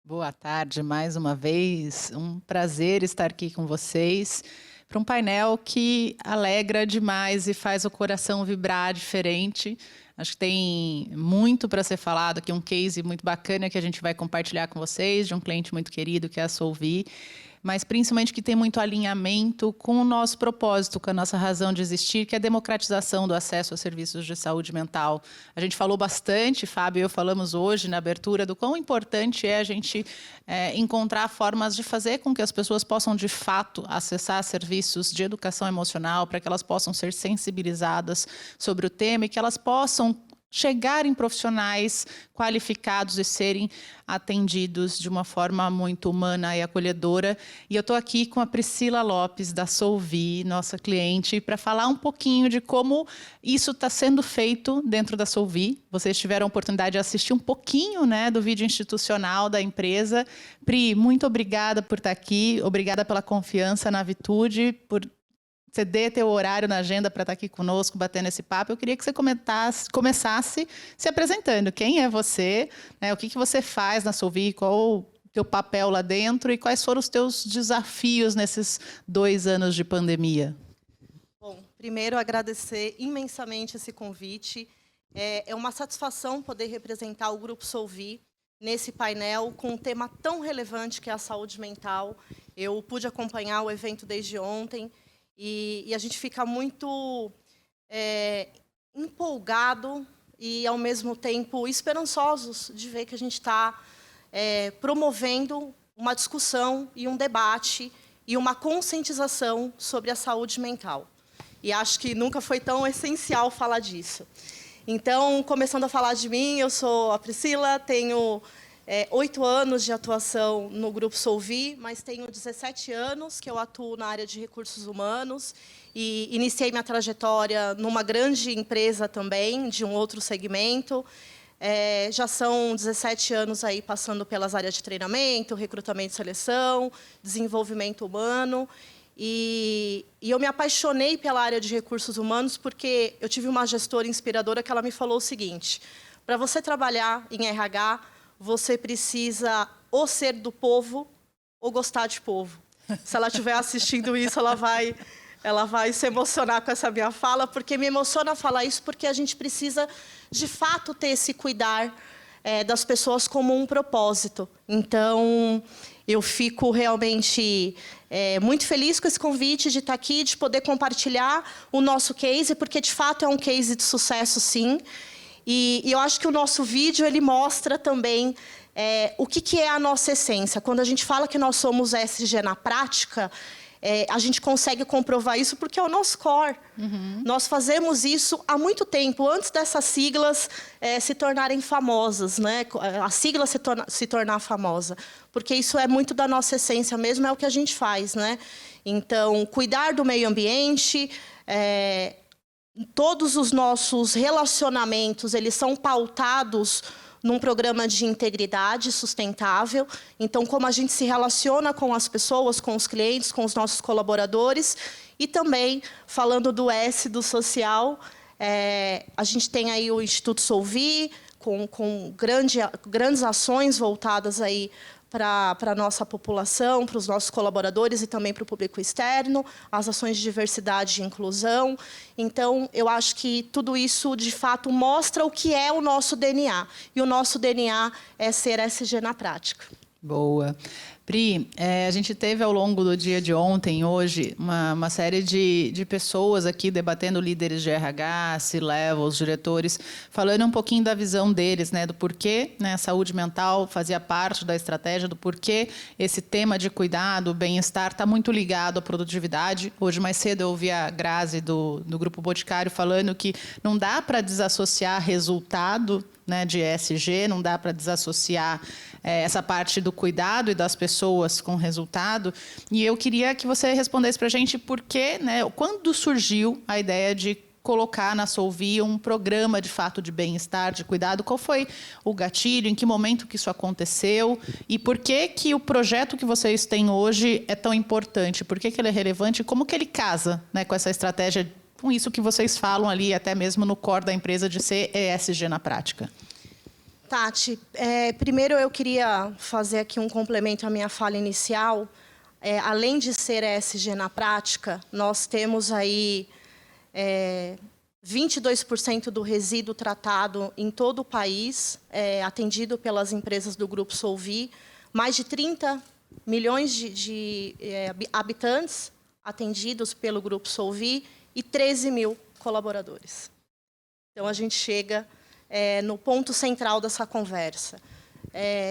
Boa tarde, mais uma vez. Um prazer estar aqui com vocês para um painel que alegra demais e faz o coração vibrar diferente. Acho que tem muito para ser falado aqui, um case muito bacana que a gente vai compartilhar com vocês, de um cliente muito querido, que é a Solvi, mas principalmente que tem muito alinhamento com o nosso propósito, com a nossa razão de existir, que é a democratização do acesso a serviços de saúde mental. A gente falou bastante, Fábio e eu falamos hoje na abertura, do quão importante é a gente encontrar formas de fazer com que as pessoas possam, de fato, acessar serviços de educação emocional, para que elas possam ser sensibilizadas sobre o tema e que elas possam chegarem profissionais qualificados e serem atendidos de uma forma muito humana e acolhedora. E eu estou aqui com a Priscila Lopes, da Solvi, nossa cliente, para falar um pouquinho de como isso está sendo feito dentro da Solvi. Vocês tiveram a oportunidade de assistir um pouquinho, né, do vídeo institucional da empresa. Pri, muito obrigada por estar aqui, obrigada pela confiança na Vitude, por ceder teu horário na agenda para estar aqui conosco, batendo esse papo. Eu queria que você começasse se apresentando. Quem é você? Né? O que você faz na Solvi? Qual o teu papel lá dentro? E quais foram os teus desafios nesses 2 anos de pandemia? Bom, primeiro agradecer imensamente esse convite. É uma satisfação poder representar o Grupo Solvi nesse painel com um tema tão relevante que é a saúde mental. Eu pude acompanhar o evento desde ontem. E a gente fica muito empolgado e, ao mesmo tempo, esperançosos de ver que a gente está promovendo uma discussão e um debate e uma conscientização sobre a saúde mental. E acho que nunca foi tão essencial falar disso. Então, começando a falar de mim, eu sou a Priscila, tenho 8 anos de atuação no Grupo Solvi, mas tenho 17 anos que eu atuo na área de recursos humanos e iniciei minha trajetória numa grande empresa também, de um outro segmento. Já são 17 anos aí passando pelas áreas de treinamento, recrutamento e seleção, desenvolvimento humano. E eu me apaixonei pela área de recursos humanos porque eu tive uma gestora inspiradora que ela me falou o seguinte: para você trabalhar em RH, você precisa ou ser do povo ou gostar de povo. Se ela estiver assistindo isso, ela vai se emocionar com essa minha fala, porque me emociona falar isso, porque a gente precisa, de fato, ter esse cuidar das pessoas como um propósito. Então, eu fico realmente muito feliz com esse convite de estar aqui, de poder compartilhar o nosso case, porque, de fato, é um case de sucesso, sim. E eu acho que o nosso vídeo ele mostra também o que é a nossa essência. Quando a gente fala que nós somos ESG na prática, a gente consegue comprovar isso porque é o nosso core. Uhum. Nós fazemos isso há muito tempo, antes dessas siglas se tornarem famosas, né? A sigla se tornar famosa. Porque isso é muito da nossa essência mesmo, é o que a gente faz, né? Então, cuidar do meio ambiente... Todos os nossos relacionamentos, eles são pautados num programa de integridade sustentável. Então, como a gente se relaciona com as pessoas, com os clientes, com os nossos colaboradores. E também, falando do S, do social, a gente tem aí o Instituto Solvi, com grandes ações voltadas aí para a nossa população, para os nossos colaboradores e também para o público externo, as ações de diversidade e inclusão. Então, eu acho que tudo isso, de fato, mostra o que é o nosso DNA. E o nosso DNA é ser ESG na prática. Boa. Pri, a gente teve ao longo do dia de ontem, hoje, uma série de pessoas aqui debatendo, líderes de RH, C-levels, diretores, falando um pouquinho da visão deles, né, do porquê, né, a saúde mental fazia parte da estratégia, do porquê esse tema de cuidado, bem-estar, está muito ligado à produtividade. Hoje, mais cedo, eu ouvi a Grazi, do Grupo Boticário, falando que não dá para desassociar resultado, né, de ESG, não dá para desassociar essa parte do cuidado e das pessoas com resultado. E eu queria que você respondesse para a gente por que, né, quando surgiu a ideia de colocar na Solvi um programa, de fato, de bem-estar, de cuidado? Qual foi o gatilho? Em que momento que isso aconteceu? E por que que o projeto que vocês têm hoje é tão importante? Por que que ele é relevante? Como que ele casa, né, com essa estratégia, com isso que vocês falam ali, até mesmo no core da empresa, de ser ESG na prática? Tati, primeiro eu queria fazer aqui um complemento à minha fala inicial. Além de ser ESG na prática, nós temos aí 22% do resíduo tratado em todo o país, atendido pelas empresas do Grupo Solvi, mais de 30 milhões de habitantes atendidos pelo Grupo Solvi e 13 mil colaboradores. Então, a gente chega no ponto central dessa conversa.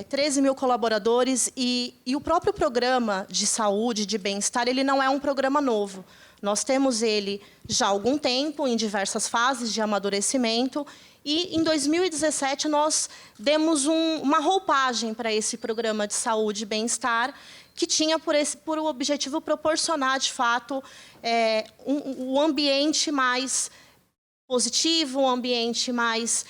13 mil colaboradores e o próprio programa de saúde, de bem-estar, ele não é um programa novo. Nós temos ele já há algum tempo, em diversas fases de amadurecimento, e em 2017 nós demos uma roupagem para esse programa de saúde e bem-estar, que tinha por objetivo proporcionar, de fato, um ambiente mais positivo, um ambiente mais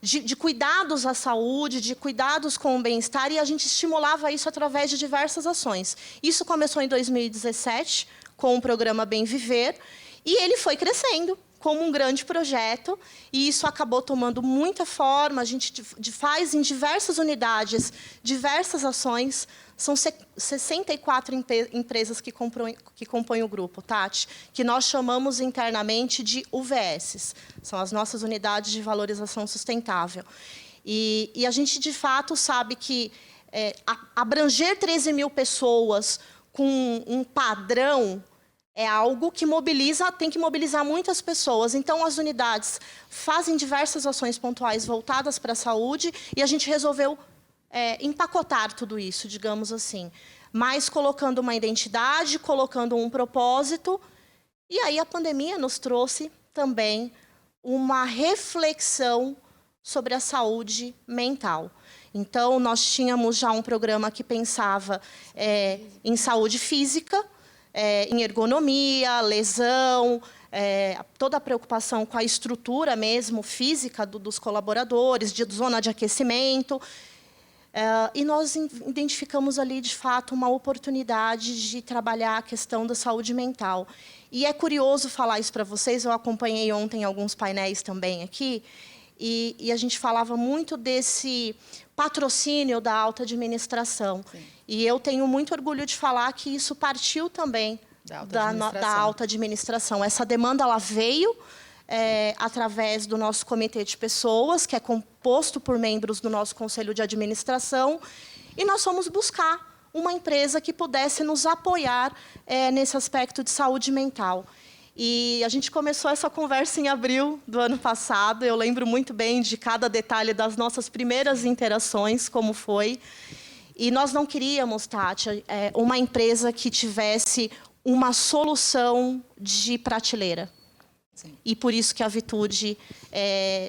de cuidados à saúde, de cuidados com o bem-estar, e a gente estimulava isso através de diversas ações. Isso começou em 2017, com o programa Bem Viver, e ele foi crescendo como um grande projeto, e isso acabou tomando muita forma. A gente faz em diversas unidades, diversas ações. São 64 empresas que compõem o grupo, Tati, que nós chamamos internamente de UVS. São as nossas unidades de valorização sustentável. E a gente, de fato, sabe que abranger 13 mil pessoas com um padrão é algo que tem que mobilizar muitas pessoas. Então, as unidades fazem diversas ações pontuais voltadas para a saúde, e a gente resolveu empacotar tudo isso, digamos assim, mas colocando uma identidade, colocando um propósito. E aí a pandemia nos trouxe também uma reflexão sobre a saúde mental. Então, nós tínhamos já um programa que pensava em saúde física, em ergonomia, lesão, toda a preocupação com a estrutura mesmo física dos colaboradores, de zona de aquecimento. E nós identificamos ali, de fato, uma oportunidade de trabalhar a questão da saúde mental. E é curioso falar isso para vocês, eu acompanhei ontem alguns painéis também aqui, e a gente falava muito desse patrocínio da alta administração. Sim. E eu tenho muito orgulho de falar que isso partiu também da alta administração. Essa demanda ela veio através do nosso comitê de pessoas, que é composto por membros do nosso conselho de administração, e nós fomos buscar uma empresa que pudesse nos apoiar nesse aspecto de saúde mental. E a gente começou essa conversa em abril do ano passado. Eu lembro muito bem de cada detalhe das nossas primeiras interações, como foi. E nós não queríamos, Tati, uma empresa que tivesse uma solução de prateleira. Sim. E por isso que a Vitude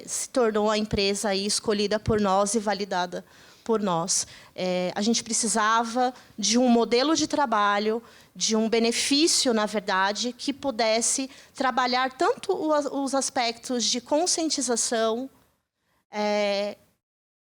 se tornou a empresa aí escolhida por nós e validada por nós. A gente precisava de um modelo de trabalho, de um benefício, na verdade, que pudesse trabalhar tanto os aspectos de conscientização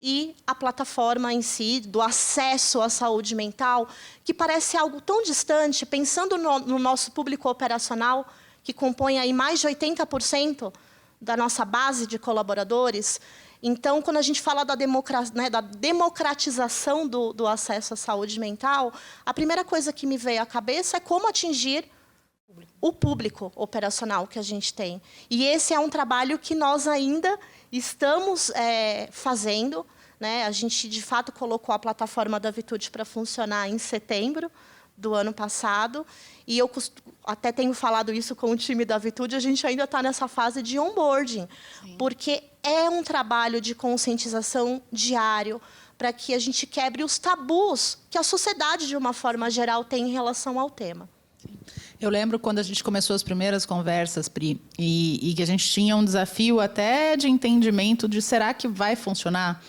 e a plataforma em si, do acesso à saúde mental, que parece algo tão distante, pensando no nosso público operacional, que compõe aí mais de 80% da nossa base de colaboradores. Então, quando a gente fala da democratização do acesso à saúde mental, a primeira coisa que me veio à cabeça é como atingir o público operacional que a gente tem. E esse é um trabalho que nós ainda estamos fazendo, né? A gente, de fato, colocou a plataforma da Vitude para funcionar em setembro do ano passado, e eu até tenho falado isso com o time da Vitude, a gente ainda está nessa fase de onboarding. Sim. Porque é um trabalho de conscientização diário para que a gente quebre os tabus que a sociedade, de uma forma geral, tem em relação ao tema. Eu lembro quando a gente começou as primeiras conversas, Pri, e que a gente tinha um desafio até de entendimento de será que vai funcionar?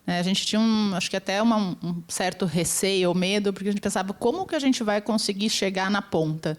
A gente tinha, acho que até um certo receio ou medo, porque a gente pensava como que a gente vai conseguir chegar na ponta.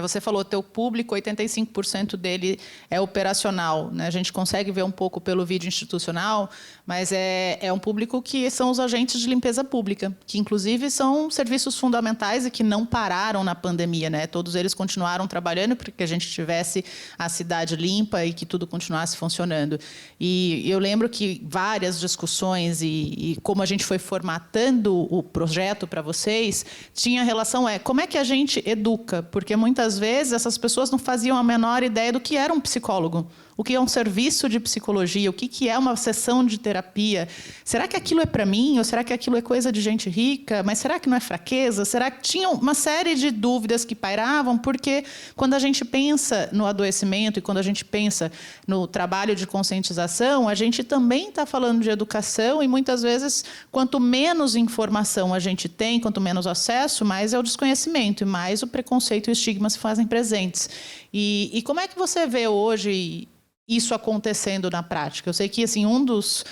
Você falou, teu público, 85% dele é operacional. A gente consegue ver um pouco pelo vídeo institucional, mas é um público que são os agentes de limpeza pública, que inclusive são serviços fundamentais e que não pararam na pandemia. Todos eles continuaram trabalhando para que a gente tivesse a cidade limpa e que tudo continuasse funcionando. E eu lembro que várias discussões e como a gente foi formatando o projeto para vocês, tinha relação como é que a gente educa, porque muitas vezes essas pessoas não faziam a menor ideia do que era um psicólogo, o que é um serviço de psicologia, o que é uma sessão de terapia. Será que aquilo é para mim? Ou será que aquilo é coisa de gente rica? Mas será que não é fraqueza? Será que tinha uma série de dúvidas que pairavam? Porque quando a gente pensa no adoecimento e quando a gente pensa no trabalho de conscientização, a gente também está falando de educação e muitas vezes, quanto menos informação a gente tem, quanto menos acesso, mais é o desconhecimento e mais o preconceito e o estigma se fazem presentes. E como é que você vê hoje isso acontecendo na prática? Eu sei que assim, um dos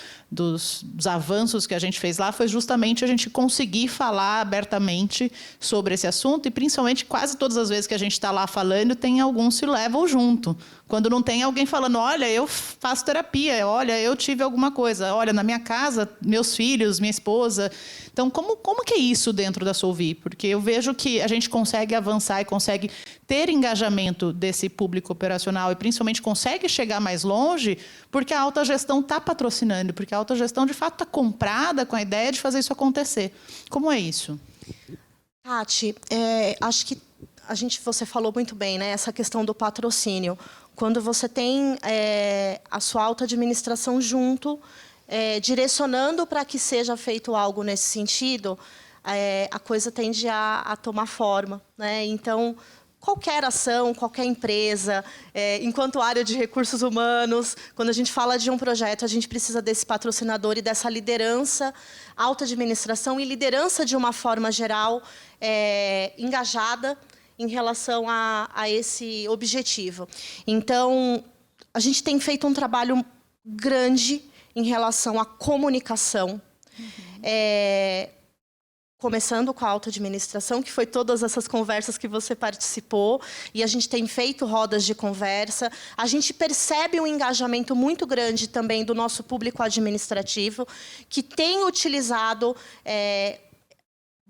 avanços que a gente fez lá foi justamente a gente conseguir falar abertamente sobre esse assunto e, principalmente, quase todas as vezes que a gente está lá falando, tem alguns que levam junto. Quando não tem alguém falando, olha, eu faço terapia, olha, eu tive alguma coisa, olha, na minha casa, meus filhos, minha esposa. Então, como que é isso dentro da Solvi? Porque eu vejo que a gente consegue avançar e consegue ter engajamento desse público operacional e, principalmente, consegue chegar mais longe porque a autogestão está patrocinando, porque a autogestão, de fato, está comprada com a ideia de fazer isso acontecer. Como é isso? Tati, acho que você falou muito bem, essa questão do patrocínio. Quando você tem a sua auto-administração junto, direcionando para que seja feito algo nesse sentido, a coisa tende a tomar forma. Então, qualquer ação, qualquer empresa, enquanto área de recursos humanos, quando a gente fala de um projeto, a gente precisa desse patrocinador e dessa liderança, auto-administração e liderança de uma forma geral, engajada em relação a esse objetivo. Então, a gente tem feito um trabalho grande em relação à comunicação. Começando com a auto-administração, que foi todas essas conversas que você participou, e a gente tem feito rodas de conversa. A gente percebe um engajamento muito grande também do nosso público administrativo, que tem utilizado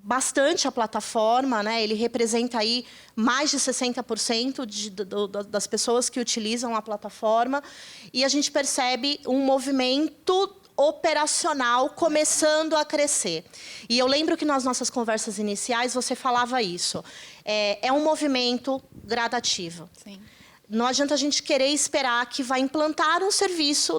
bastante a plataforma, ele representa aí mais de 60% das pessoas que utilizam a plataforma, e a gente percebe um movimento operacional começando a crescer. E eu lembro que nas nossas conversas iniciais você falava isso. É um movimento gradativo. Sim. Não adianta a gente querer esperar que vai implantar um serviço,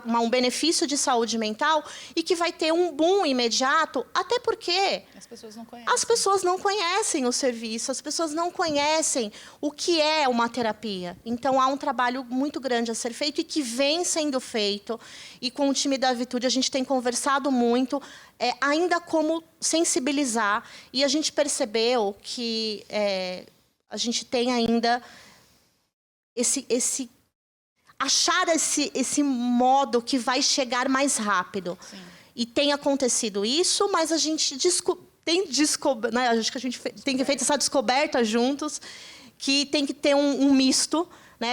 um benefício de saúde mental e que vai ter um boom imediato, até porque as pessoas não conhecem. As pessoas não conhecem o serviço, as pessoas não conhecem o que é uma terapia. Então, há um trabalho muito grande a ser feito e que vem sendo feito. E com o time da Vitude a gente tem conversado muito, ainda como sensibilizar. E a gente percebeu que a gente tem ainda achar esse modo que vai chegar mais rápido. Sim. E tem acontecido isso, mas a gente acho que a gente tem feito essa descoberta juntos, que tem que ter um misto,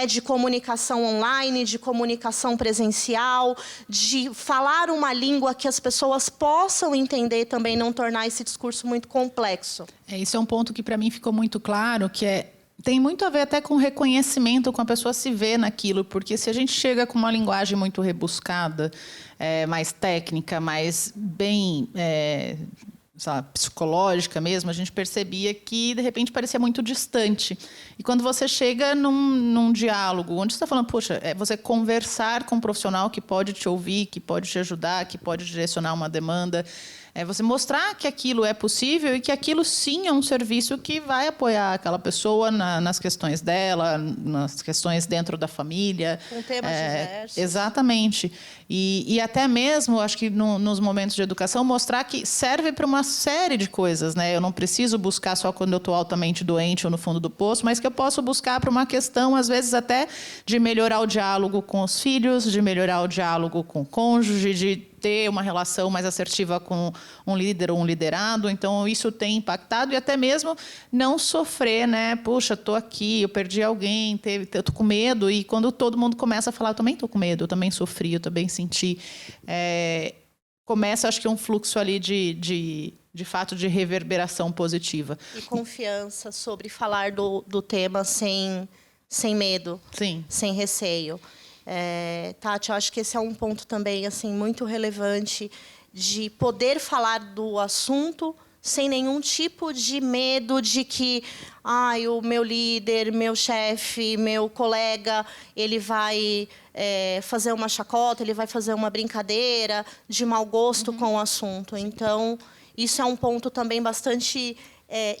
de comunicação online, de comunicação presencial, de falar uma língua que as pessoas possam entender também, não tornar esse discurso muito complexo. Isso é um ponto que para mim ficou muito claro, que tem muito a ver até com reconhecimento, com a pessoa se ver naquilo, porque se a gente chega com uma linguagem muito rebuscada, mais técnica, mais bem psicológica mesmo, a gente percebia que, de repente, parecia muito distante. E quando você chega num diálogo, onde você está falando, poxa, você conversar com um profissional que pode te ouvir, que pode te ajudar, que pode direcionar uma demanda, você mostrar que aquilo é possível e que aquilo sim é um serviço que vai apoiar aquela pessoa nas questões dela, nas questões dentro da família. Com temas diversos. Exatamente. E até mesmo, acho que nos momentos de educação, mostrar que serve para uma série de coisas, né? Eu não preciso buscar só quando eu estou altamente doente ou no fundo do poço, mas que eu posso buscar para uma questão, às vezes, até de melhorar o diálogo com os filhos, de melhorar o diálogo com o cônjuge, de ter uma relação mais assertiva com um líder ou um liderado. Então, isso tem impactado e até mesmo não sofrer, né? Puxa, estou aqui, eu perdi alguém, eu estou com medo. E quando todo mundo começa a falar, eu também estou com medo, eu também sofri, eu também senti. Começa, acho que, um fluxo ali de fato, de reverberação positiva. E confiança sobre falar do tema sem medo, Sim. sem receio. Tati, eu acho que esse é um ponto também assim, muito relevante de poder falar do assunto sem nenhum tipo de medo de que o meu líder, meu chefe, meu colega, ele vai fazer uma chacota, ele vai fazer uma brincadeira de mau gosto com o assunto. Então, isso é um ponto também bastante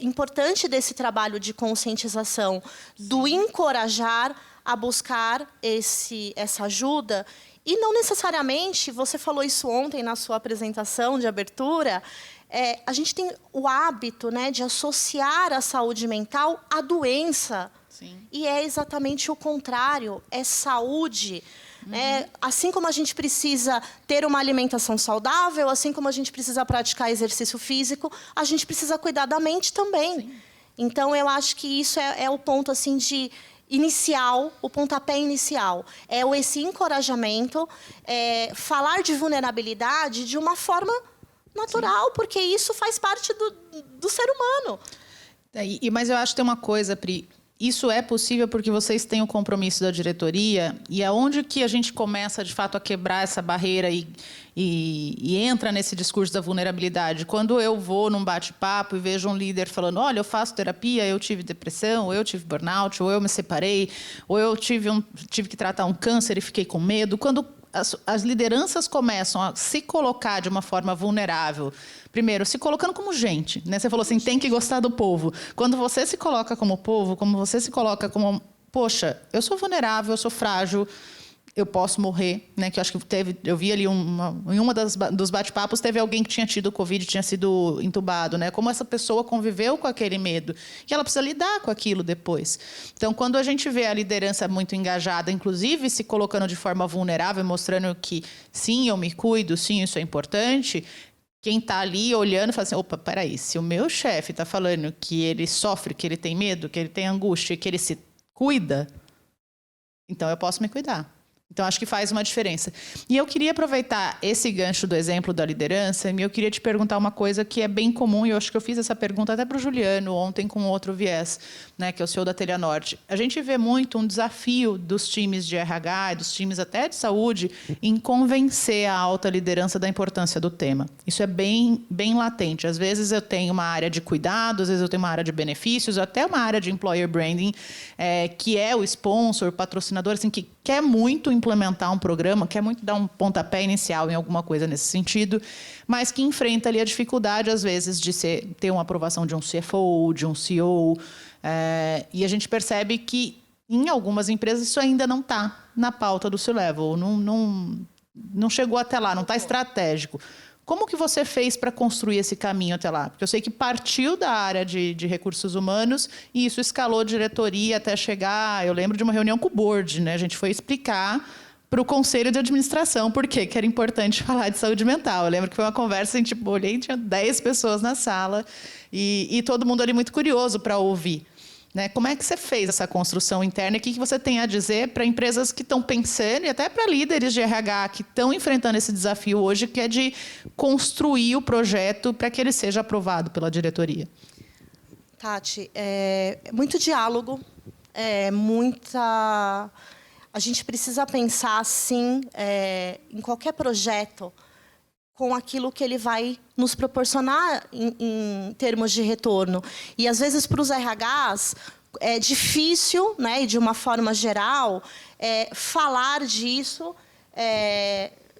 importante desse trabalho de conscientização, do encorajar a buscar essa ajuda. E não necessariamente, você falou isso ontem na sua apresentação de abertura, a gente tem o hábito, né, de associar a saúde mental à doença. Sim. E é exatamente o contrário, é saúde. Assim como a gente precisa ter uma alimentação saudável, assim como a gente precisa praticar exercício físico, a gente precisa cuidar da mente também. Sim. Então, eu acho que isso é o ponto assim, inicial, o pontapé inicial. Esse encorajamento, falar de vulnerabilidade de uma forma natural, sim, porque isso faz parte do ser humano. Mas eu acho que tem uma coisa, Pri, isso é possível porque vocês têm o compromisso da diretoria e aonde que a gente começa, de fato, a quebrar essa barreira e entra nesse discurso da vulnerabilidade. Quando eu vou num bate-papo e vejo um líder falando, olha, eu faço terapia, eu tive depressão, ou eu tive burnout, ou eu me separei, ou eu tive que tratar um câncer e fiquei com medo. Quando as lideranças começam a se colocar de uma forma vulnerável, primeiro, se colocando como gente, né? Você falou assim, tem que gostar do povo. Quando você se coloca como povo, como você se coloca como, poxa, eu sou vulnerável, eu sou frágil, eu posso morrer, né? Que eu acho que eu vi ali em uma dos bate-papos, teve alguém que tinha tido Covid, tinha sido entubado, né? Como essa pessoa conviveu com aquele medo. E ela precisa lidar com aquilo depois. Então, quando a gente vê a liderança muito engajada, inclusive se colocando de forma vulnerável, mostrando que, sim, eu me cuido, sim, isso é importante, quem está ali olhando fala assim, opa, peraí, se o meu chefe está falando que ele sofre, que ele tem medo, que ele tem angústia, que ele se cuida, então eu posso me cuidar. Então, acho que faz uma diferença. E eu queria aproveitar esse gancho do exemplo da liderança e eu queria te perguntar uma coisa que é bem comum, e eu acho que eu fiz essa pergunta até para o Juliano ontem com outro viés, né, que é o CEO da Telha Norte. A gente vê muito um desafio dos times de RH, dos times até de saúde, em convencer a alta liderança da importância do tema. Isso é bem, bem latente. Às vezes eu tenho uma área de cuidado, às vezes eu tenho uma área de benefícios, até uma área de employer branding, que é o sponsor, o patrocinador, assim, que quer muito implementar um programa, quer muito dar um pontapé inicial em alguma coisa nesse sentido, mas que enfrenta ali a dificuldade, às vezes, de ter uma aprovação de um CFO, de um CEO. E a gente percebe que, em algumas empresas, isso ainda não está na pauta do C-Level, não chegou até lá, não está estratégico. Como que você fez para construir esse caminho até lá? Porque eu sei que partiu da área de recursos humanos e isso escalou diretoria até chegar... Eu lembro de uma reunião com o board, né? A gente foi explicar para o conselho de administração por que era importante falar de saúde mental. Eu lembro que foi uma conversa, assim, tipo, olhei, tinha 10 pessoas na sala e todo mundo ali muito curioso para ouvir. Né? Como é que você fez essa construção interna? E o que você tem a dizer para empresas que estão pensando, e até para líderes de RH que estão enfrentando esse desafio hoje, que é de construir o projeto para que ele seja aprovado pela diretoria? Tati, muito diálogo, a gente precisa pensar, sim, em qualquer projeto, com aquilo que ele vai nos proporcionar em termos de retorno. E, às vezes, para os RHs, é difícil, né, e de uma forma geral, falar disso,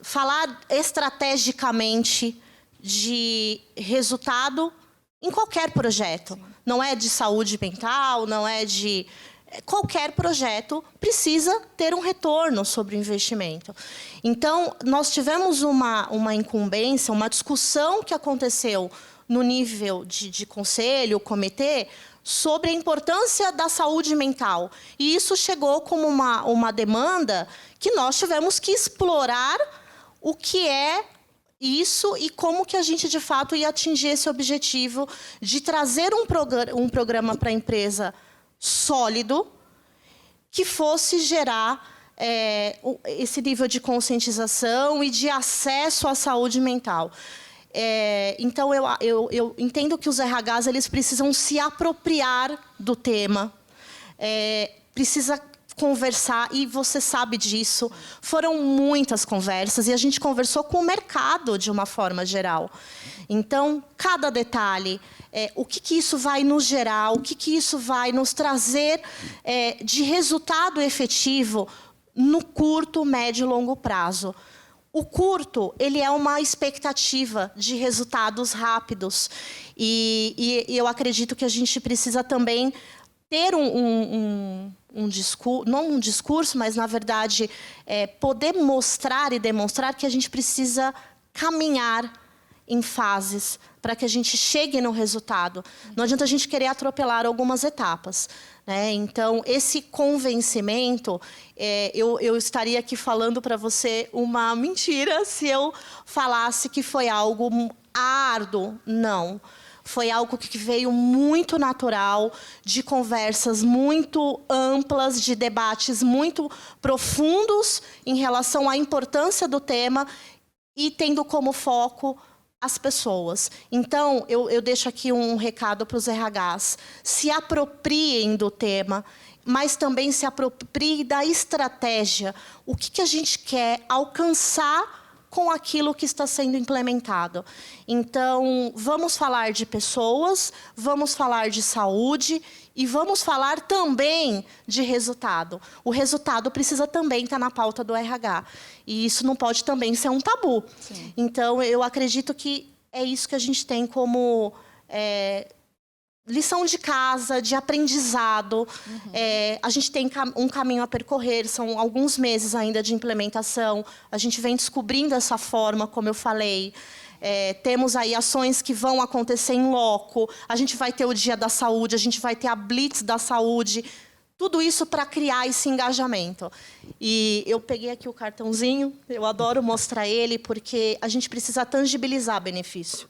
falar estrategicamente de resultado em qualquer projeto. Sim. Não é de saúde mental, não é de... Qualquer projeto precisa ter um retorno sobre o investimento. Então, nós tivemos uma incumbência, uma discussão que aconteceu no nível de conselho, comitê, sobre a importância da saúde mental. E isso chegou como uma demanda que nós tivemos que explorar o que é isso e como que a gente, de fato, ia atingir esse objetivo de trazer um programa para a empresa sólido, que fosse gerar esse nível de conscientização e de acesso à saúde mental. Então, eu entendo que os RHs eles precisam se apropriar do tema, precisa conversar, e você sabe disso. Foram muitas conversas, e a gente conversou com o mercado de uma forma geral. Então, cada detalhe, o que isso vai nos gerar, o que isso vai nos trazer de resultado efetivo no curto, médio e longo prazo. O curto, ele é uma expectativa de resultados rápidos. E eu acredito que a gente precisa também ter um discurso, não um discurso, mas, na verdade, poder mostrar e demonstrar que a gente precisa caminhar em fases para que a gente chegue no resultado. Não adianta a gente querer atropelar algumas etapas, né? Então, esse convencimento, eu estaria aqui falando para você uma mentira se eu falasse que foi algo árduo. Não. Foi algo que veio muito natural, de conversas muito amplas, de debates muito profundos em relação à importância do tema e tendo como foco as pessoas. Então, eu deixo aqui um recado para os RHs. Se apropriem do tema, mas também se apropriem da estratégia. O que a gente quer alcançar com aquilo que está sendo implementado. Então, vamos falar de pessoas, vamos falar de saúde e vamos falar também de resultado. O resultado precisa também estar na pauta do RH. E isso não pode também ser um tabu. Sim. Então, eu acredito que é isso que a gente tem como lição de casa, de aprendizado. A gente tem um caminho a percorrer, são alguns meses ainda de implementação. A gente vem descobrindo essa forma, como eu falei. Temos aí ações que vão acontecer em loco. A gente vai ter o Dia da Saúde, a gente vai ter a Blitz da Saúde. Tudo isso para criar esse engajamento. E eu peguei aqui o cartãozinho, eu adoro mostrar ele, porque a gente precisa tangibilizar benefício.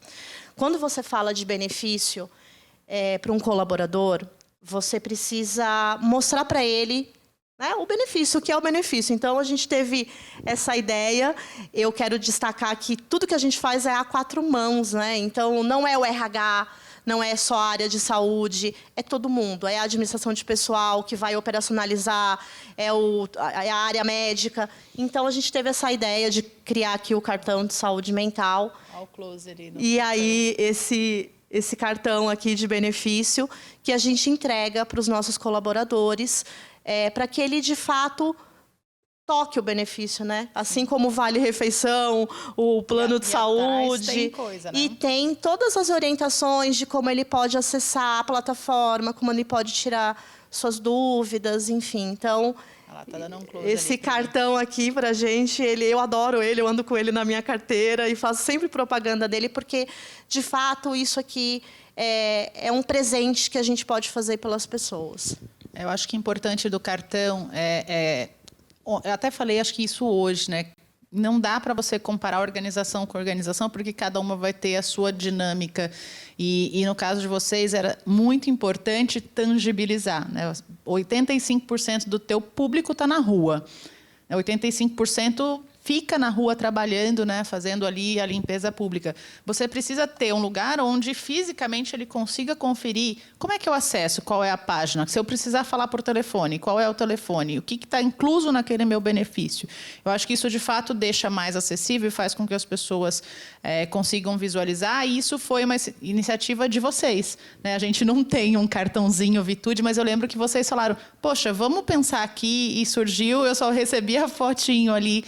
Quando você fala de benefício para um colaborador, você precisa mostrar para ele, né, o benefício, o que é o benefício. Então, a gente teve essa ideia. Eu quero destacar que tudo que a gente faz é a 4 mãos, né? Então, não é o RH, não é só a área de saúde, é todo mundo. É a administração de pessoal que vai operacionalizar, é a área médica. Então, a gente teve essa ideia de criar aqui o cartão de saúde mental. Ao close ali. E aí, esse cartão aqui de benefício que a gente entrega para os nossos colaboradores, para que ele, de fato, toque o benefício, né? Assim como o Vale-Refeição, o plano de saúde. Tem coisa, né? E tem todas as orientações de como ele pode acessar a plataforma, como ele pode tirar suas dúvidas, enfim. Então, ela tá dando um close esse ali, cartão aqui para a gente, eu adoro ele, eu ando com ele na minha carteira e faço sempre propaganda dele, porque, de fato, isso aqui é um presente que a gente pode fazer pelas pessoas. Eu acho que o importante do cartão eu até falei, acho que isso hoje, né? Não dá para você comparar organização com organização, porque cada uma vai ter a sua dinâmica. E no caso de vocês, era muito importante tangibilizar, né? 85% do teu público está na rua. 85% fica na rua trabalhando, né, fazendo ali a limpeza pública. Você precisa ter um lugar onde fisicamente ele consiga conferir como é que eu acesso, qual é a página. Se eu precisar falar por telefone, qual é o telefone, o que está incluso naquele meu benefício. Eu acho que isso, de fato, deixa mais acessível e faz com que as pessoas consigam visualizar. E isso foi uma iniciativa de vocês, né? A gente não tem um cartãozinho Vitude, mas eu lembro que vocês falaram, poxa, vamos pensar aqui, e surgiu, eu só recebi a fotinho ali.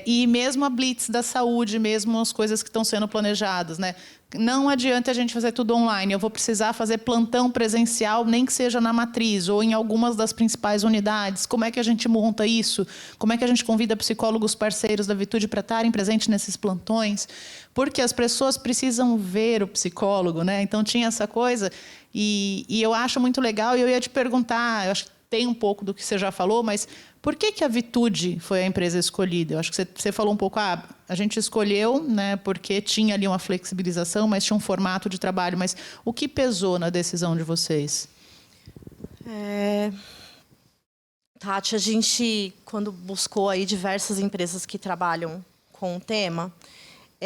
E mesmo a Blitz da saúde, mesmo as coisas que estão sendo planejadas, né? Não adianta a gente fazer tudo online. Eu vou precisar fazer plantão presencial, nem que seja na matriz ou em algumas das principais unidades. Como é que a gente monta isso? Como é que a gente convida psicólogos parceiros da Vitude para estarem presentes nesses plantões? Porque as pessoas precisam ver o psicólogo, né? Então tinha essa coisa e eu acho muito legal. E eu ia te perguntar, eu acho que tem um pouco do que você já falou, mas por que a Vitude foi a empresa escolhida? Eu acho que você falou um pouco, a gente escolheu, né, porque tinha ali uma flexibilização, mas tinha um formato de trabalho. Mas o que pesou na decisão de vocês? Tati, a gente, quando buscou aí diversas empresas que trabalham com o tema,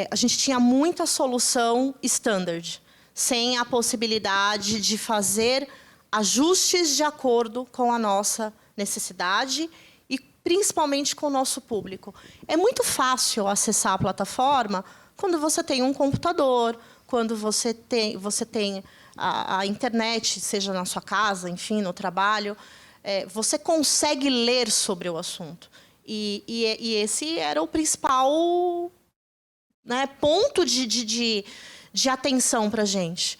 a gente tinha muita solução standard, sem a possibilidade de fazer ajustes de acordo com a nossa necessidade e principalmente com o nosso público. É muito fácil acessar a plataforma quando você tem um computador, quando você tem a internet, seja na sua casa, enfim, no trabalho. Você consegue ler sobre o assunto. E esse era o principal, né, ponto de atenção para a gente.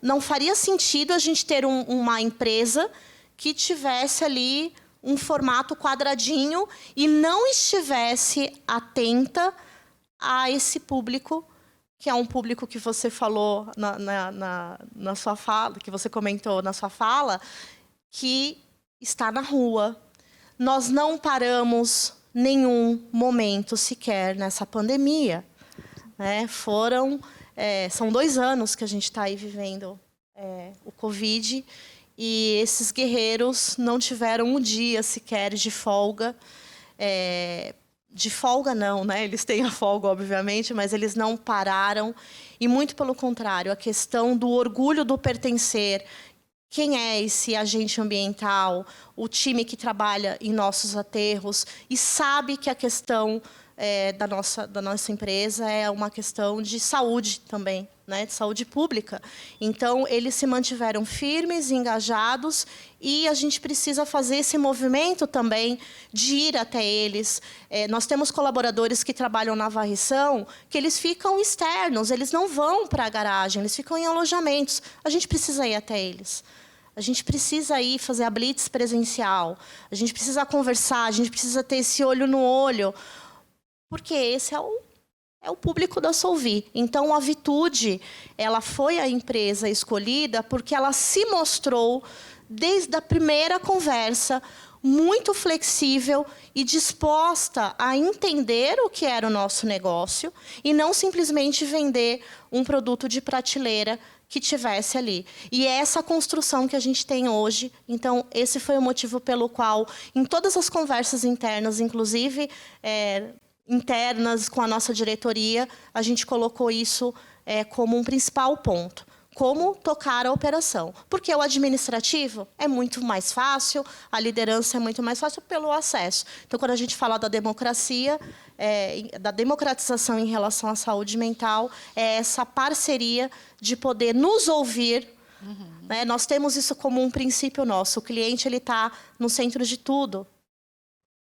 Não faria sentido a gente ter uma empresa que tivesse ali um formato quadradinho e não estivesse atenta a esse público, que é um público que você falou na sua fala, que você comentou na sua fala, que está na rua. Nós não paramos nenhum momento sequer nessa pandemia, né? São 2 anos que a gente está aí vivendo o Covid, e esses guerreiros não tiveram um dia sequer de folga. De folga não, né? Eles têm a folga, obviamente, mas eles não pararam. E, muito pelo contrário, a questão do orgulho do pertencer. Quem é esse agente ambiental, o time que trabalha em nossos aterros e sabe que a questão da nossa empresa é uma questão de saúde também, né? De saúde pública. Então, eles se mantiveram firmes, engajados, e a gente precisa fazer esse movimento também de ir até eles. Nós temos colaboradores que trabalham na varrição, que eles ficam externos, eles não vão para a garagem, eles ficam em alojamentos. A gente precisa ir até eles. A gente precisa ir fazer a blitz presencial. A gente precisa conversar, a gente precisa ter esse olho no olho, porque esse é o público da Solvi. Então, a Vitude, ela foi a empresa escolhida porque ela se mostrou, desde a primeira conversa, muito flexível e disposta a entender o que era o nosso negócio e não simplesmente vender um produto de prateleira que tivesse ali. E é essa construção que a gente tem hoje. Então, esse foi o motivo pelo qual, em todas as conversas internas, inclusive internas com a nossa diretoria, a gente colocou isso como um principal ponto. Como tocar a operação. Porque o administrativo é muito mais fácil, a liderança é muito mais fácil pelo acesso. Então, quando a gente fala da democracia, da democratização em relação à saúde mental, é essa parceria de poder nos ouvir. Né? Nós temos isso como um princípio nosso. O cliente está no centro de tudo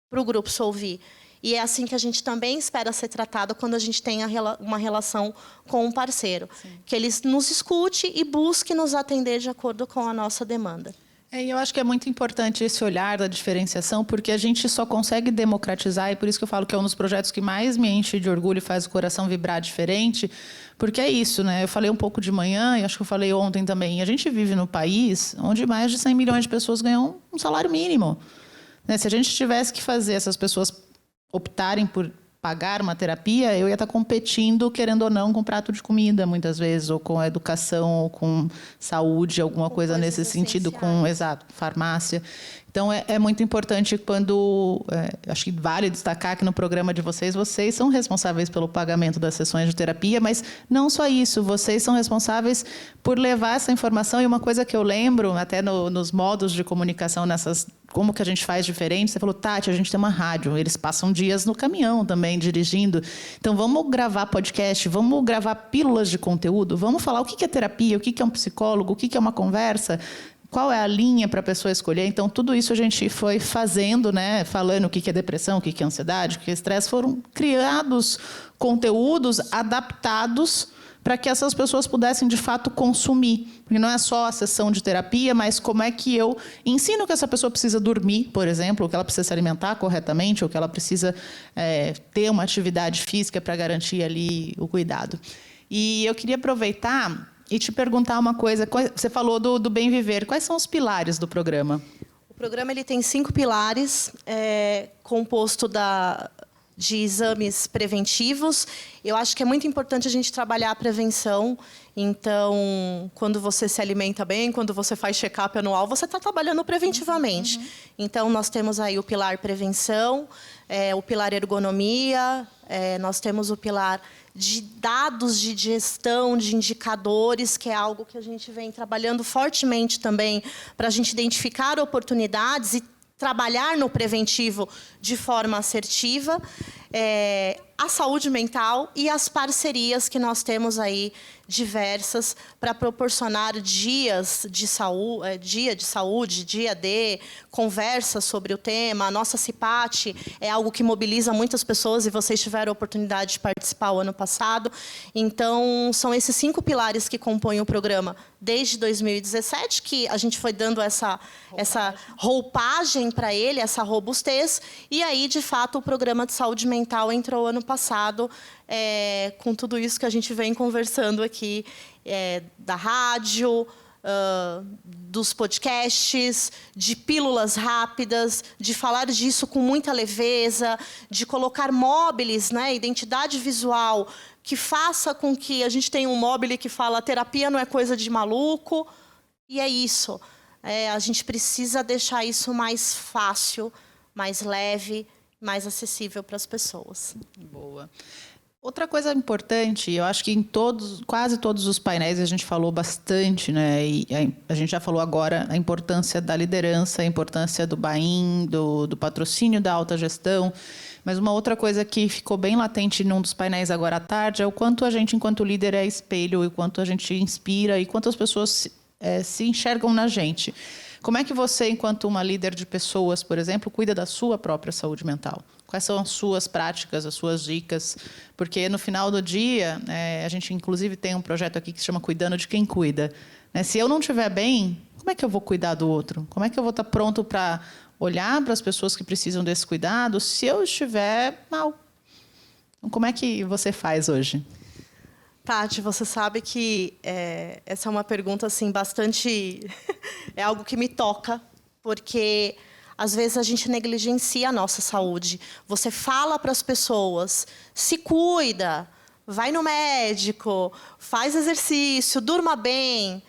para o Grupo Solvi. E é assim que a gente também espera ser tratado quando a gente tem uma relação com um parceiro. Sim. Que ele nos escute e busque nos atender de acordo com a nossa demanda. E eu acho que é muito importante esse olhar da diferenciação, porque a gente só consegue democratizar, e por isso que eu falo que é um dos projetos que mais me enche de orgulho e faz o coração vibrar diferente, porque é isso, né? Eu falei um pouco de manhã, e acho que eu falei ontem também, a gente vive num país onde mais de 100 milhões de pessoas ganham um salário mínimo. Né? Se a gente tivesse que fazer essas pessoas optarem por pagar uma terapia, eu ia estar competindo, querendo ou não, com prato de comida, muitas vezes, ou com educação, ou com saúde, alguma coisa nesse sentido, com, exato, farmácia. Então, é muito importante quando... acho que vale destacar que no programa de vocês são responsáveis pelo pagamento das sessões de terapia, mas não só isso, vocês são responsáveis por levar essa informação. E uma coisa que eu lembro, até nos modos de comunicação, como que a gente faz diferente, você falou, Tati, a gente tem uma rádio, eles passam dias no caminhão também, dirigindo. Então, vamos gravar podcast, vamos gravar pílulas de conteúdo, vamos falar o que é terapia, o que é um psicólogo, o que é uma conversa. qual é a linha para a pessoa escolher. Então, tudo isso a gente foi fazendo, né? Falando o que é depressão, o que é ansiedade, o que é estresse. Foram criados conteúdos adaptados para que essas pessoas pudessem, de fato, consumir. Porque não é só a sessão de terapia, mas como é que eu ensino que essa pessoa precisa dormir, por exemplo, ou que ela precisa se alimentar corretamente, ou que ela precisa ter uma atividade física para garantir ali o cuidado. E eu queria aproveitar e te perguntar uma coisa. Você falou do bem viver. Quais são os pilares do programa? O programa ele tem 5 pilares, composto de exames preventivos. Eu acho que é muito importante a gente trabalhar a prevenção. Então, quando você se alimenta bem, quando você faz check-up anual, você está trabalhando preventivamente. Uhum. Então, nós temos aí o pilar prevenção, o pilar ergonomia, nós temos o pilar de dados de gestão, de indicadores, que é algo que a gente vem trabalhando fortemente também para a gente identificar oportunidades e trabalhar no preventivo de forma assertiva, a saúde mental e as parcerias que nós temos aí diversas para proporcionar dias de saúde, dia D, conversas sobre o tema. A nossa CIPAT é algo que mobiliza muitas pessoas e vocês tiveram a oportunidade de participar o ano passado. Então, são esses 5 pilares que compõem o programa desde 2017, que a gente foi dando essa roupagem para ele, essa robustez, e aí, de fato, o programa de saúde mental entrou ano passado, com tudo isso que a gente vem conversando aqui, da rádio, dos podcasts, de pílulas rápidas, de falar disso com muita leveza, de colocar móveis, né, identidade visual, que faça com que a gente tenha um móvel que fala terapia não é coisa de maluco, e é isso. A gente precisa deixar isso mais fácil, mais leve, mais acessível para as pessoas. Boa. Outra coisa importante, eu acho que em quase todos os painéis a gente falou bastante, né? E a gente já falou agora a importância da liderança, a importância do buy-in, do patrocínio, da alta gestão. Mas uma outra coisa que ficou bem latente num dos painéis agora à tarde é o quanto a gente, enquanto líder, é espelho, e quanto a gente inspira, e quanto as pessoas se enxergam na gente. Como é que você, enquanto uma líder de pessoas, por exemplo, cuida da sua própria saúde mental? Quais são as suas práticas, as suas dicas? Porque, no final do dia, a gente, inclusive, tem um projeto aqui que se chama Cuidando de Quem Cuida. Se eu não estiver bem, como é que eu vou cuidar do outro? Como é que eu vou estar pronto para olhar para as pessoas que precisam desse cuidado se eu estiver mal? Então, como é que você faz hoje? Tati, você sabe que essa é uma pergunta assim, bastante... é algo que me toca, porque às vezes a gente negligencia a nossa saúde. Você fala para as pessoas, se cuida, vai no médico, faz exercício, durma bem,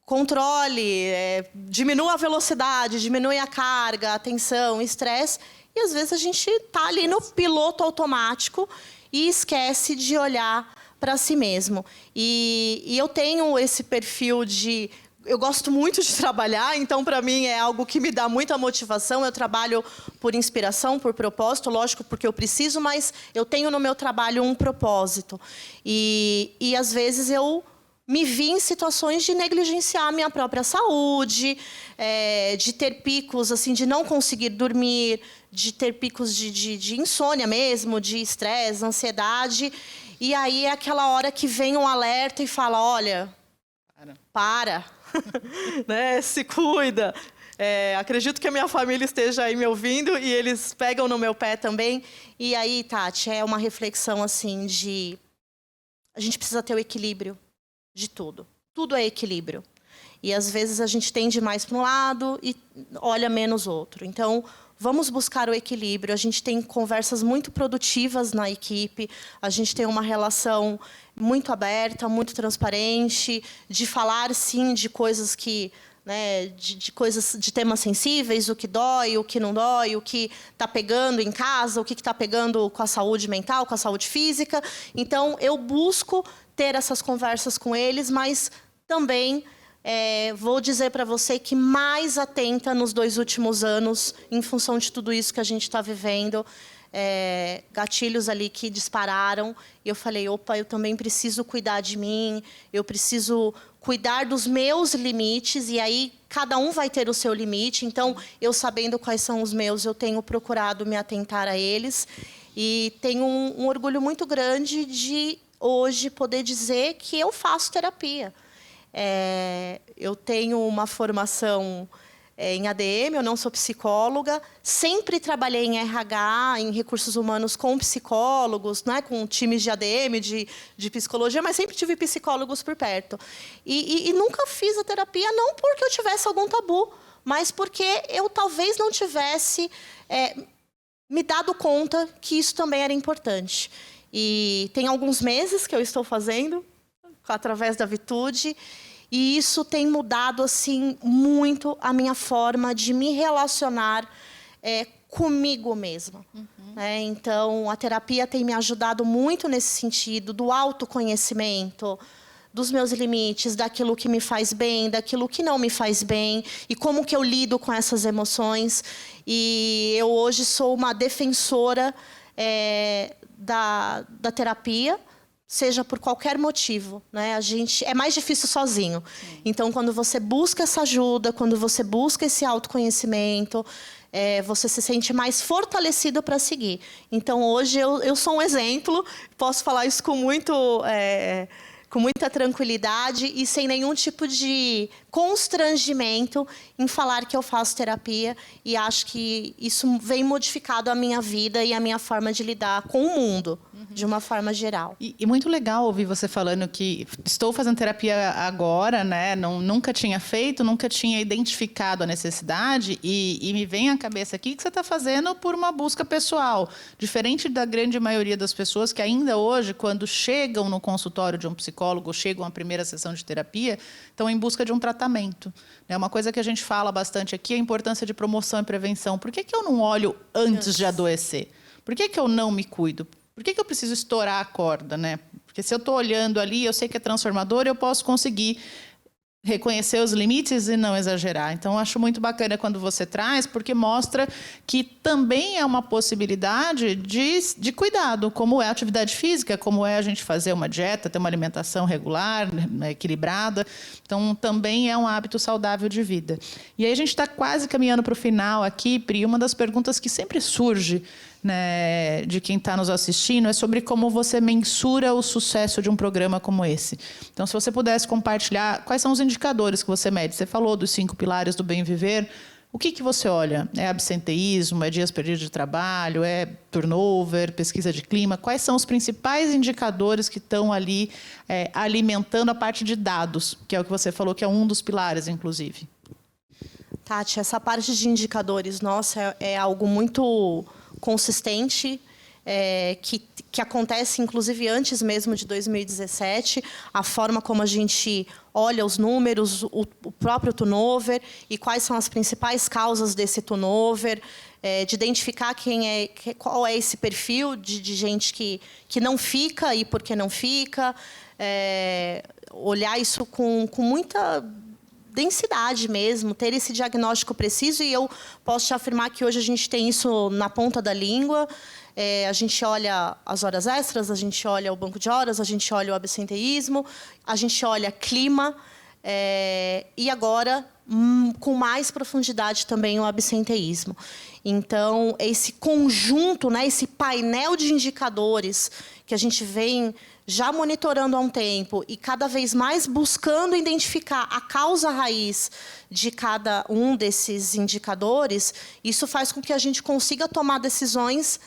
controle, diminua a velocidade, diminui a carga, a tensão, o estresse. E às vezes a gente está ali no piloto automático e esquece de olhar para si mesmo. E eu tenho esse perfil de... Eu gosto muito de trabalhar, então, para mim, é algo que me dá muita motivação. Eu trabalho por inspiração, por propósito, lógico, porque eu preciso, mas eu tenho no meu trabalho um propósito. E às vezes, eu me vi em situações de negligenciar a minha própria saúde, de ter picos assim, de não conseguir dormir, de ter picos de insônia mesmo, de estresse, ansiedade. E aí é aquela hora que vem um alerta e fala, olha, para. Né? Se cuida. Acredito que a minha família esteja aí me ouvindo e eles pegam no meu pé também. E aí, Tati, é uma reflexão assim de... A gente precisa ter o equilíbrio de tudo. Tudo é equilíbrio. E às vezes a gente tende mais para um lado e olha menos outro. Então, vamos buscar o equilíbrio. A gente tem conversas muito produtivas na equipe. A gente tem uma relação muito aberta, muito transparente, de falar, sim, de coisas que... de coisas, de temas sensíveis, o que dói, o que não dói, o que está pegando em casa, o que está pegando com a saúde mental, com a saúde física. Então, eu busco ter essas conversas com eles, mas também... vou dizer para você que mais atenta nos 2 últimos anos, em função de tudo isso que a gente está vivendo, gatilhos ali que dispararam, e eu falei, opa, eu também preciso cuidar de mim, eu preciso cuidar dos meus limites, e aí cada um vai ter o seu limite. Então, eu sabendo quais são os meus, eu tenho procurado me atentar a eles. E tenho um orgulho muito grande de, hoje, poder dizer que eu faço terapia. Eu tenho uma formação em ADM, eu não sou psicóloga, sempre trabalhei em RH, em recursos humanos com psicólogos, né, com times de ADM, de psicologia, mas sempre tive psicólogos por perto. E nunca fiz a terapia, não porque eu tivesse algum tabu, mas porque eu talvez não tivesse me dado conta que isso também era importante. E tem alguns meses que eu estou fazendo, através da Vitude, e isso tem mudado assim muito a minha forma de me relacionar comigo mesma. Então, a terapia tem me ajudado muito nesse sentido, do autoconhecimento, dos meus limites, daquilo que me faz bem, daquilo que não me faz bem, e como que eu lido com essas emoções. E eu hoje sou uma defensora da terapia, seja por qualquer motivo, né? É mais difícil sozinho. Sim. Então, quando você busca essa ajuda, quando você busca esse autoconhecimento, você se sente mais fortalecido para seguir. Então, hoje eu sou um exemplo, posso falar isso com muita tranquilidade e sem nenhum tipo de constrangimento em falar que eu faço terapia, e acho que isso vem modificado a minha vida e a minha forma de lidar com o mundo, de uma forma geral. E muito legal ouvir você falando que estou fazendo terapia agora, né? Nunca tinha feito, nunca tinha identificado a necessidade, e me vem à cabeça aqui que você está fazendo por uma busca pessoal, diferente da grande maioria das pessoas que ainda hoje, quando chegam no consultório de um psicólogo, chegam à primeira sessão de terapia, estão em busca de um tratamento. É uma coisa que a gente fala bastante aqui, a importância de promoção e prevenção. Por que eu não olho antes de adoecer? Por que eu não me cuido? Por que eu preciso estourar a corda, né? Porque se eu estou olhando ali, eu sei que é transformador, eu posso conseguir reconhecer os limites e não exagerar. Então, acho muito bacana quando você traz, porque mostra que também é uma possibilidade de cuidado, como é a atividade física, como é a gente fazer uma dieta, ter uma alimentação regular, né, equilibrada. Então, também é um hábito saudável de vida. E aí a gente está quase caminhando para o final aqui, Pri. Uma das perguntas que sempre surge, né, de quem está nos assistindo é sobre como você mensura o sucesso de um programa como esse. Então, se você pudesse compartilhar, quais são os indicadores que você mede? Você falou dos 5 pilares do bem viver. O que você olha? É absenteísmo? É dias perdidos de trabalho? É turnover? Pesquisa de clima? Quais são os principais indicadores que estão ali alimentando a parte de dados, que é o que você falou que é um dos pilares, inclusive? Tati, essa parte de indicadores, nossa, é algo muito consistente, que acontece, inclusive, antes mesmo de 2017, a forma como a gente olha os números, o próprio turnover e quais são as principais causas desse turnover, de identificar qual é esse perfil de gente que não fica e por que não fica, olhar isso com muita densidade mesmo, ter esse diagnóstico preciso, e eu posso te afirmar que hoje a gente tem isso na ponta da língua. A gente olha as horas extras, a gente olha o banco de horas, a gente olha o absenteísmo, a gente olha clima, e agora, com mais profundidade também, o absenteísmo. Então, esse conjunto, né, esse painel de indicadores que a gente vem já monitorando há um tempo e cada vez mais buscando identificar a causa raiz de cada um desses indicadores, isso faz com que a gente consiga tomar decisões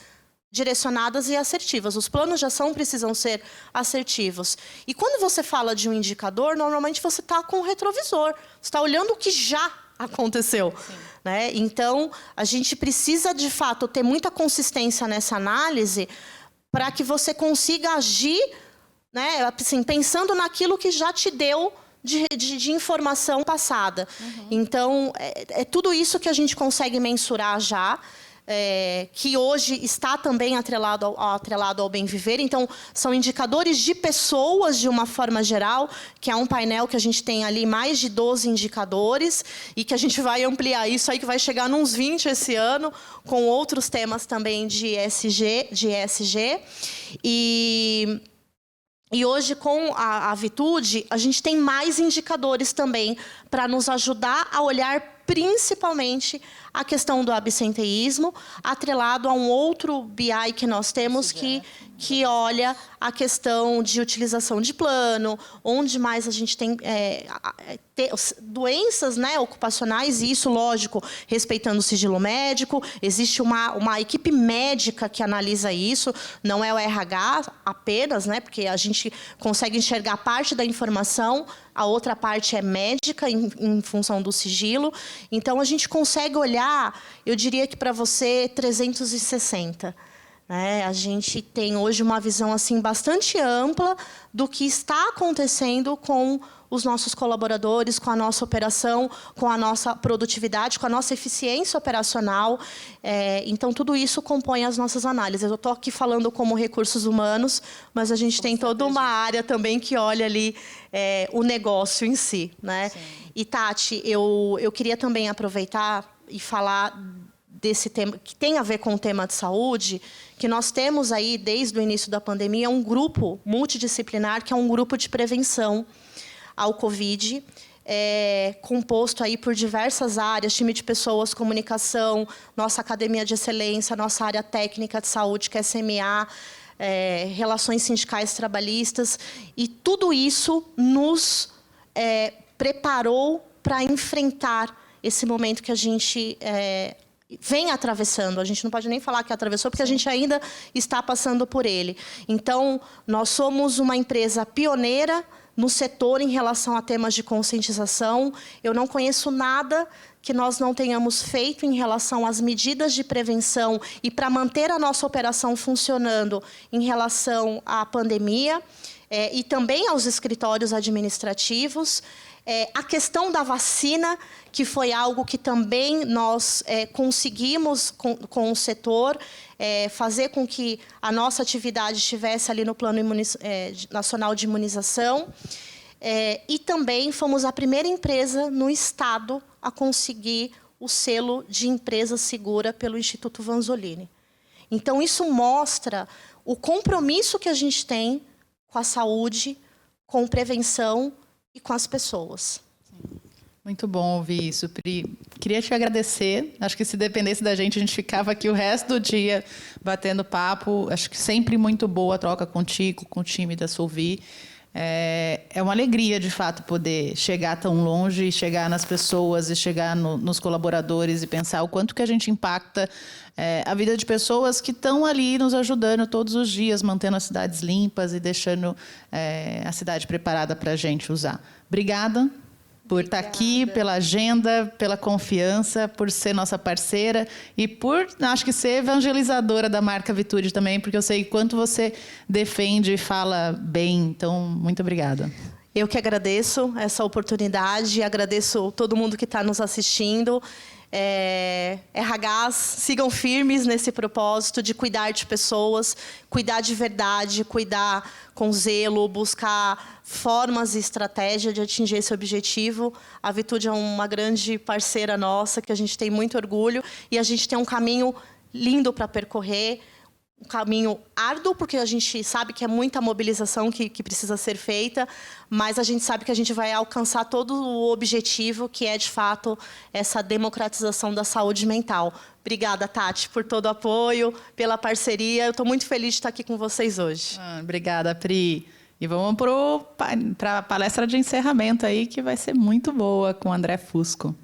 direcionadas e assertivas. Os planos de ação precisam ser assertivos. E quando você fala de um indicador, normalmente você está com o retrovisor, você está olhando o que já aconteceu. Né? Então, a gente precisa, de fato, ter muita consistência nessa análise para que você consiga agir, né, assim, pensando naquilo que já te deu de informação passada. Então, é tudo isso que a gente consegue mensurar já, que hoje está também atrelado ao bem viver. Então, são indicadores de pessoas, de uma forma geral, que é um painel que a gente tem ali mais de 12 indicadores, e que a gente vai ampliar isso aí, que vai chegar nos 20 esse ano, com outros temas também de ESG. E hoje, com a Vitude, a gente tem mais indicadores também para nos ajudar a olhar principalmente a questão do absenteísmo, atrelado a um outro BI que nós temos que olha a questão de utilização de plano, onde mais a gente tem doenças, né, ocupacionais, e isso, lógico, respeitando o sigilo médico. Existe uma equipe médica que analisa isso, não é o RH apenas, né, porque a gente consegue enxergar parte da informação, a outra parte é médica, em função do sigilo. Então, a gente consegue olhar, eu diria que para você, 360. Né? A gente tem hoje uma visão assim, bastante ampla do que está acontecendo com os nossos colaboradores, com a nossa operação, com a nossa produtividade, com a nossa eficiência operacional. Então, tudo isso compõe as nossas análises. Eu estou aqui falando como recursos humanos, mas a gente tem toda uma área também que olha ali o negócio em si. Né? E, Tati, eu queria também aproveitar e falar desse tema, que tem a ver com o tema de saúde, que nós temos aí, desde o início da pandemia, um grupo multidisciplinar, que é um grupo de prevenção ao Covid, composto aí por diversas áreas, time de pessoas, comunicação, nossa academia de excelência, nossa área técnica de saúde, que é SMA, relações sindicais trabalhistas, e tudo isso nos preparou para enfrentar esse momento que a gente vem atravessando. A gente não pode nem falar que atravessou, porque a gente ainda está passando por ele. Então, nós somos uma empresa pioneira no setor em relação a temas de conscientização. Eu não conheço nada que nós não tenhamos feito em relação às medidas de prevenção e para manter a nossa operação funcionando em relação à pandemia, e também aos escritórios administrativos. A questão da vacina, que foi algo que também nós conseguimos, com o setor, fazer com que a nossa atividade estivesse ali no Plano Nacional de Imunização. E também fomos a primeira empresa no Estado a conseguir o selo de empresa segura pelo Instituto Vanzolini. Então, isso mostra o compromisso que a gente tem com a saúde, com prevenção e com as pessoas. Muito bom ouvir isso, Pri. Queria te agradecer. Acho que se dependesse da gente, a gente ficava aqui o resto do dia batendo papo. Acho que sempre muito boa a troca contigo, com o time da Solvi. É uma alegria, de fato, poder chegar tão longe, e chegar nas pessoas e chegar nos colaboradores e pensar o quanto que a gente impacta a vida de pessoas que estão ali nos ajudando todos os dias, mantendo as cidades limpas e deixando a cidade preparada para a gente usar. Obrigada por estar aqui, pela agenda, pela confiança, por ser nossa parceira e por, acho que, ser evangelizadora da marca Vitude também, porque eu sei quanto você defende e fala bem. Então, muito obrigada. Eu que agradeço essa oportunidade, agradeço todo mundo que está nos assistindo. RHs, sigam firmes nesse propósito de cuidar de pessoas, cuidar de verdade, cuidar com zelo, buscar formas e estratégia de atingir esse objetivo. A Vitude é uma grande parceira nossa, que a gente tem muito orgulho, e a gente tem um caminho lindo para percorrer, um caminho árduo, porque a gente sabe que é muita mobilização que precisa ser feita, mas a gente sabe que a gente vai alcançar todo o objetivo, que é, de fato, essa democratização da saúde mental. Obrigada, Tati, por todo o apoio, pela parceria. Eu estou muito feliz de estar aqui com vocês hoje. Obrigada, Pri. E vamos para a palestra de encerramento aí, que vai ser muito boa, com o André Fusco.